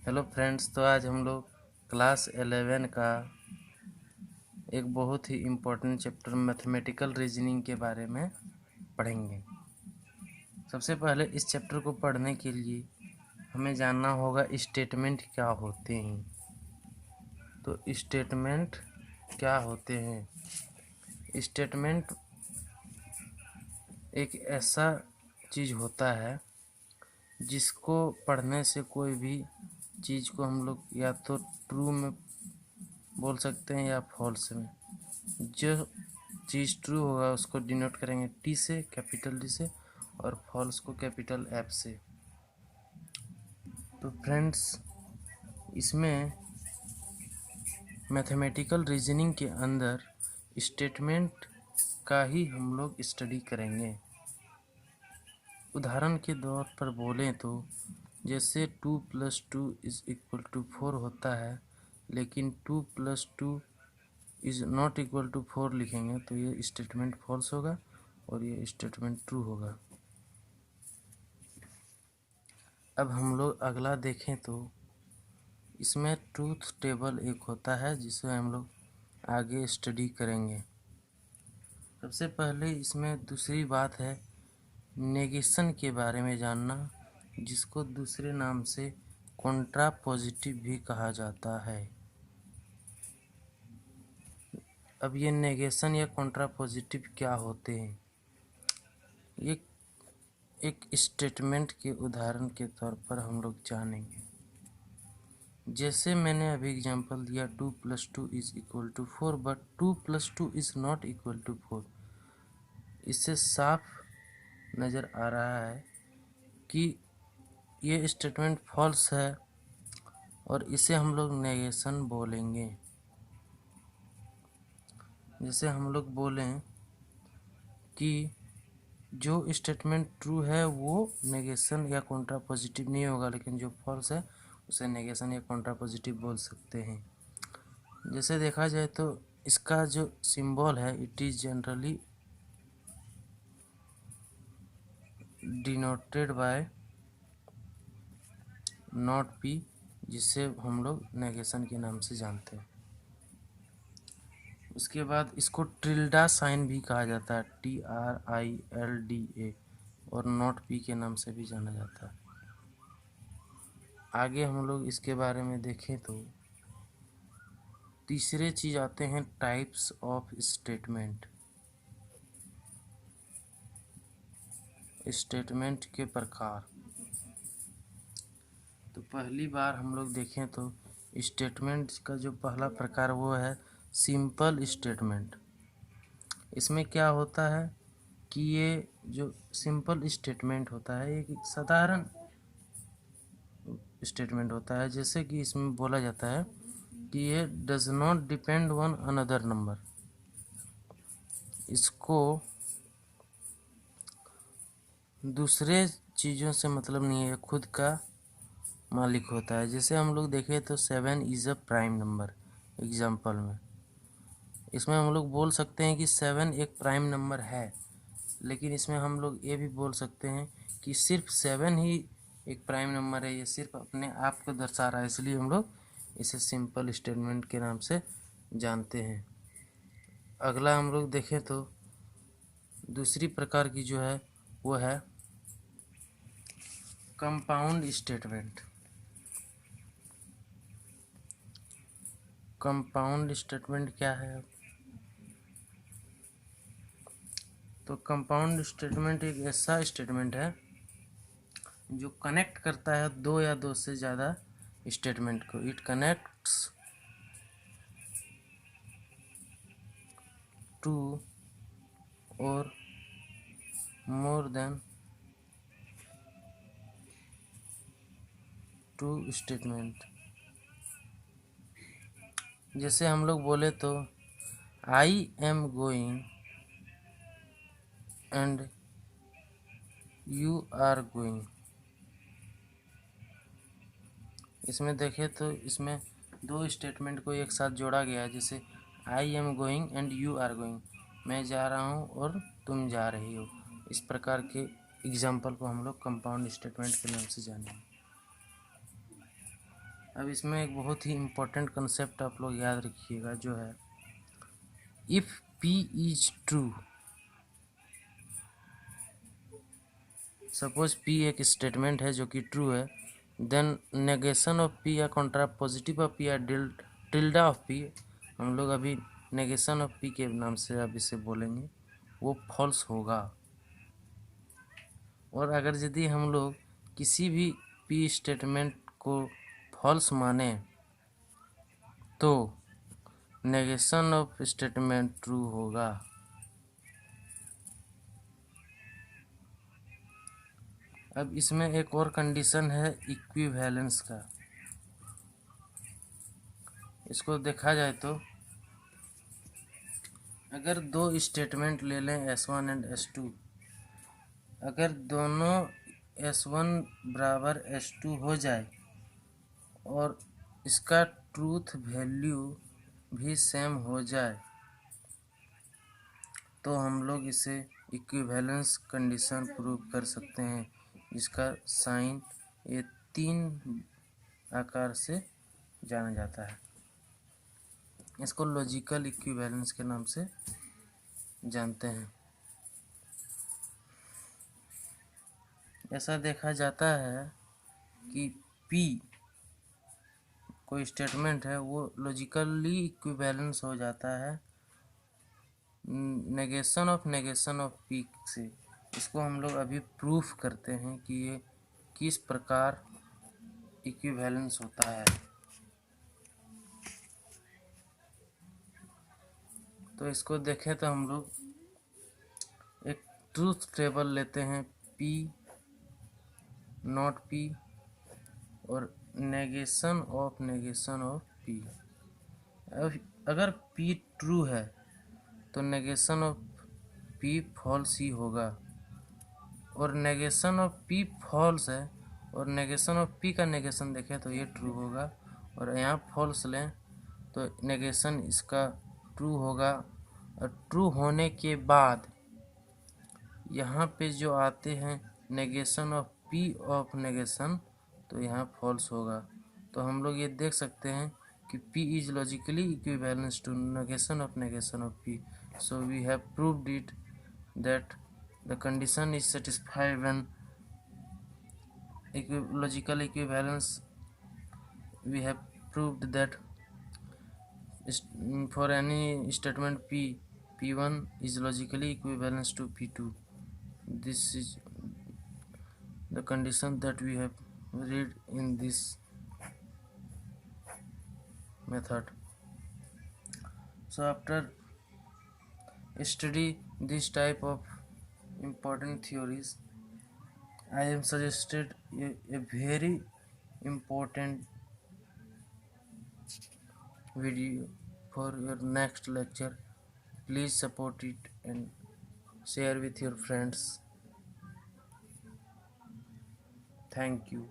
Hello friends, तो आज हम लोग क्लास 11 का एक बहुत ही इम्पोर्टेंट चैप्टर मैथमेटिकल रीजनिंग के बारे में पढ़ेंगे। सबसे पहले इस चैप्टर को पढ़ने के लिए हमें जानना होगा स्टेटमेंट क्या होते हैं। तो स्टेटमेंट क्या होते हैं? स्टेटमेंट एक ऐसा चीज़ होता है जिसको पढ़ने से कोई भी चीज़ को हम लोग या तो ट्रू में बोल सकते हैं या फॉल्स में। जो चीज़ ट्रू होगा उसको डिनोट करेंगे टी से, कैपिटल टी से, और फॉल्स को कैपिटल एफ से। तो फ्रेंड्स, इसमें मैथमेटिकल रीजनिंग के अंदर स्टेटमेंट का ही हम लोग स्टडी करेंगे। उदाहरण के तौर पर बोलें तो जैसे 2 + 2 = 4 होता है, लेकिन 2 + 2 ≠ 4 लिखेंगे तो ये स्टेटमेंट फॉल्स होगा और ये स्टेटमेंट ट्रू होगा। अब हम लोग अगला देखें तो इसमें ट्रूथ टेबल एक होता है जिसे हम लोग आगे स्टडी करेंगे। सबसे पहले इसमें दूसरी बात है नेगेशन के बारे में जानना, जिसको दूसरे नाम से कॉन्ट्रापोजिटिव भी कहा जाता है। अब ये नेगेशन या कॉन्ट्रापोजिटिव क्या होते हैं? ये एक स्टेटमेंट के उदाहरण के तौर पर हम लोग जानेंगे। जैसे मैंने अभी एग्जांपल दिया 2 + 2 = 4, बट 2 + 2 ≠ 4। इससे साफ नज़र आ रहा है कि ये स्टेटमेंट फॉल्स है और इसे हम लोग नेगेशन बोलेंगे। जैसे हम लोग बोलें कि जो स्टेटमेंट ट्रू है वो नेगेशन या कॉन्ट्रापोजिटिव नहीं होगा, लेकिन जो फॉल्स है उसे नेगेशन या कॉन्ट्रापोजिटिव बोल सकते हैं। जैसे देखा जाए तो इसका जो सिंबल है it is generally denoted by not P, जिसे हम लोग नेगेशन के नाम से जानते हैं। उसके बाद इसको ट्रिल्डा साइन भी कहा जाता है, TRILDA, और नॉट पी के नाम से भी जाना जाता है। आगे हम लोग इसके बारे में देखें तो तीसरे चीज़ आते हैं टाइप्स ऑफ स्टेटमेंट। स्टेटमेंट के प्रकार। तो पहली बार हम लोग देखें तो स्टेटमेंट का जो पहला प्रकार वो है सिंपल स्टेटमेंट। इसमें क्या होता है कि ये जो सिंपल स्टेटमेंट होता है एक साधारण स्टेटमेंट होता है। जैसे कि इसमें बोला जाता है कि ये does not depend on another number. इसको दूसरे चीज़ों से मतलब नहीं है, खुद का मालिक होता है। जैसे हम लोग देखें तो 7 is a prime number example में, इसमें हम लोग बोल सकते हैं कि 7 एक प्राइम नंबर है, लेकिन इसमें हम लोग ये भी बोल सकते हैं कि सिर्फ 7 ही एक प्राइम नंबर है, ये सिर्फ अपने आप को दर्शा रहा है, इसलिए हम लोग इसे सिंपल स्टेटमेंट के नाम से जानते हैं। अगला हम लोग देखें तो दूसरी प्रकार की जो है वो है कंपाउंड स्टेटमेंट। कंपाउंड स्टेटमेंट क्या है? तो कंपाउंड स्टेटमेंट एक ऐसा स्टेटमेंट है जो कनेक्ट करता है दो या दो से ज़्यादा स्टेटमेंट को। इट कनेक्ट्स टू और मोर देन टू स्टेटमेंट। जैसे हम लोग बोले तो I am going and you are going. इसमें देखें तो इसमें दो स्टेटमेंट को एक साथ जोड़ा गया है। जैसे I am going and you are going, मैं जा रहा हूँ और तुम जा रही हो। इस प्रकार के एग्जाम्पल को हम लोग कंपाउंड स्टेटमेंट के नाम से जानेंगे। अब इसमें एक बहुत ही इम्पोर्टेंट कंसेप्ट आप लोग याद रखिएगा, जो है if P is true, suppose P एक स्टेटमेंट है जो कि ट्रू है, देन नेगेशन ऑफ P या कॉन्ट्रापोजिटिव ऑफ P या टिल्डा ऑफ P, हम लोग अभी नेगेशन ऑफ P के नाम से अब इसे बोलेंगे, वो फॉल्स होगा। और अगर यदि हम लोग किसी भी P स्टेटमेंट को फॉल्स माने तो नेगेशन ऑफ स्टेटमेंट ट्रू होगा। अब इसमें एक और कंडीशन है इक्विवेलेंस का। इसको देखा जाए तो अगर दो स्टेटमेंट ले लें S1 एंड S2, अगर दोनों S1 बराबर S2 हो जाए और इसका ट्रूथ वैल्यू भी सेम हो जाए तो हम लोग इसे इक्विवेलेंस कंडीशन प्रूव कर सकते हैं। इसका साइन ये 3 आकार से जाना जाता है। इसको लॉजिकल इक्विवेलेंस के नाम से जानते हैं। ऐसा देखा जाता है कि P कोई स्टेटमेंट है वो लॉजिकली इक्विवेलेंस हो जाता है नेगेशन ऑफ P से। इसको हम लोग अभी प्रूफ करते हैं कि ये किस प्रकार इक्विवेलेंस होता है। तो इसको देखें तो हम लोग एक ट्रूथ टेबल लेते हैं P नॉट P और नेगेशन ऑफ P। अब अगर P ट्रू है तो नेगेशन ऑफ P फॉल्स ही होगा, और नेगेशन ऑफ P फॉल्स है और नेगेशन ऑफ P का नेगेशन देखें तो ये ट्रू होगा, और यहाँ फॉल्स लें तो नेगेशन इसका ट्रू होगा। और ट्रू होने के बाद यहाँ पे जो आते हैं negation of P of negation, तो यहाँ फॉल्स होगा। तो हम लोग ये देख सकते हैं कि P is logically equivalence to negation of P। So we have proved it that the condition is satisfied when logical equivalence. We have proved that for any statement P1 is logically equivalent to P2. This is the condition that we have read in this method. So after study this type of important theories, I am suggested a very important video for your next lecture. Please support it and share with your friends. Thank you.